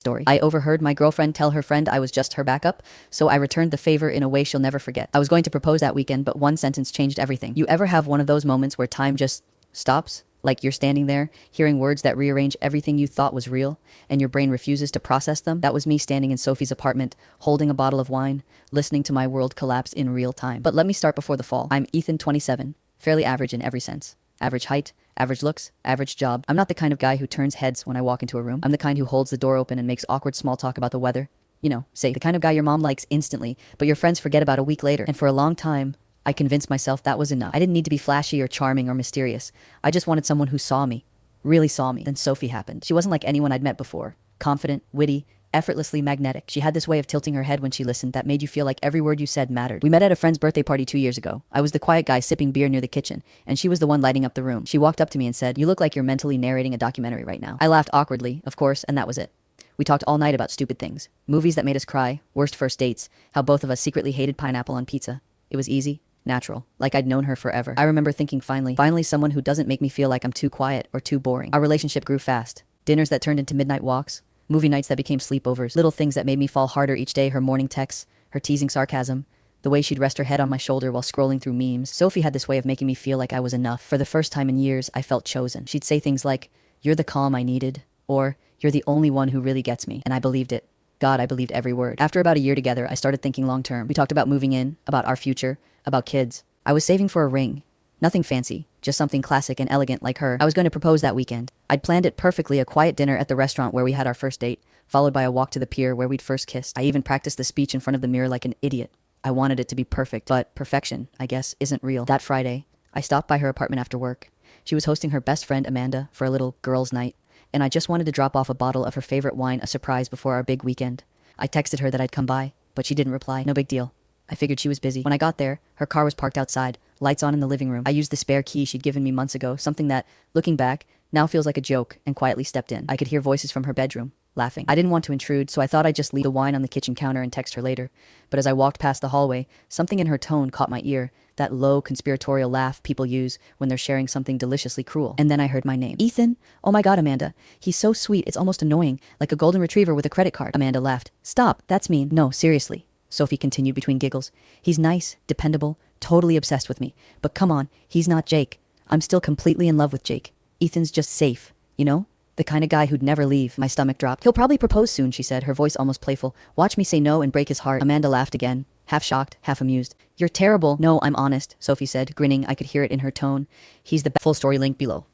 story. I overheard my girlfriend tell her friend I was just her backup, so I returned the favor in a way she'll never forget. I was going to propose that weekend, but one sentence changed everything. You ever have one of those moments where time just stops? Like you're standing there, hearing words that rearrange everything you thought was real, and your brain refuses to process them? That was me standing in Sophie's apartment, holding a bottle of wine, listening to my world collapse in real time. But let me start before the fall. I'm Ethan, 27, fairly average in every sense. Average height, average looks, average job. I'm not the kind of guy who turns heads when I walk into a room. I'm the kind who holds the door open and makes awkward small talk about the weather. You know, say, the kind of guy your mom likes instantly, but your friends forget about a week later. And for a long time, I convinced myself that was enough. I didn't need to be flashy or charming or mysterious. I just wanted someone who saw me. Really saw me. Then Sophie happened. She wasn't like anyone I'd met before. Confident, witty, effortlessly magnetic. She had this way of tilting her head when she listened that made you feel like every word you said mattered. We met at a friend's birthday party 2 years ago. I was the quiet guy sipping beer near the kitchen, and she was the one lighting up the room. She walked up to me and said, "You look like you're mentally narrating a documentary right now." I laughed awkwardly, of course, and that was it. We talked all night about stupid things. Movies that made us cry, worst first dates, how both of us secretly hated pineapple on pizza. It was easy, natural, like I'd known her forever. I remember thinking finally someone who doesn't make me feel like I'm too quiet or too boring. Our relationship grew fast. Dinners that turned into midnight walks, movie nights that became sleepovers, little things that made me fall harder each day, her morning texts, her teasing sarcasm, the way she'd rest her head on my shoulder while scrolling through memes. Sophie had this way of making me feel like I was enough. For the first time in years, I felt chosen. She'd say things like, "You're the calm I needed," or "You're the only one who really gets me." And I believed it. God, I believed every word. After about a year together, I started thinking long term. We talked about moving in, about our future, about kids. I was saving for a ring. Nothing fancy, just something classic and elegant like her. I was going to propose that weekend. I'd planned it perfectly, a quiet dinner at the restaurant where we had our first date, followed by a walk to the pier where we'd first kissed. I even practiced the speech in front of the mirror like an idiot. I wanted it to be perfect, but perfection, I guess, isn't real. That Friday, I stopped by her apartment after work. She was hosting her best friend Amanda for a little girls' night, and I just wanted to drop off a bottle of her favorite wine, a surprise before our big weekend. I texted her that I'd come by, but she didn't reply. No big deal. I figured she was busy. When I got there, her car was parked outside, lights on in the living room. I used the spare key she'd given me months ago, something that, looking back, now feels like a joke, and quietly stepped in. I could hear voices from her bedroom, laughing. I didn't want to intrude, so I thought I'd just leave the wine on the kitchen counter and text her later. But as I walked past the hallway, something in her tone caught my ear, that low, conspiratorial laugh people use when they're sharing something deliciously cruel. And then I heard my name. "Ethan? Oh my God, Amanda. He's so sweet, it's almost annoying, like a golden retriever with a credit card." Amanda laughed. "Stop, that's mean." "No, seriously," Sophie continued between giggles. "He's nice, dependable, totally obsessed with me. But come on, he's not Jake. I'm still completely in love with Jake. Ethan's just safe, you know? The kind of guy who'd never leave." My stomach dropped. "He'll probably propose soon," she said, her voice almost playful. "Watch me say no and break his heart." Amanda laughed again, half shocked, half amused. "You're terrible." "No, I'm honest," Sophie said, grinning. I could hear it in her tone. "He's the full story link below."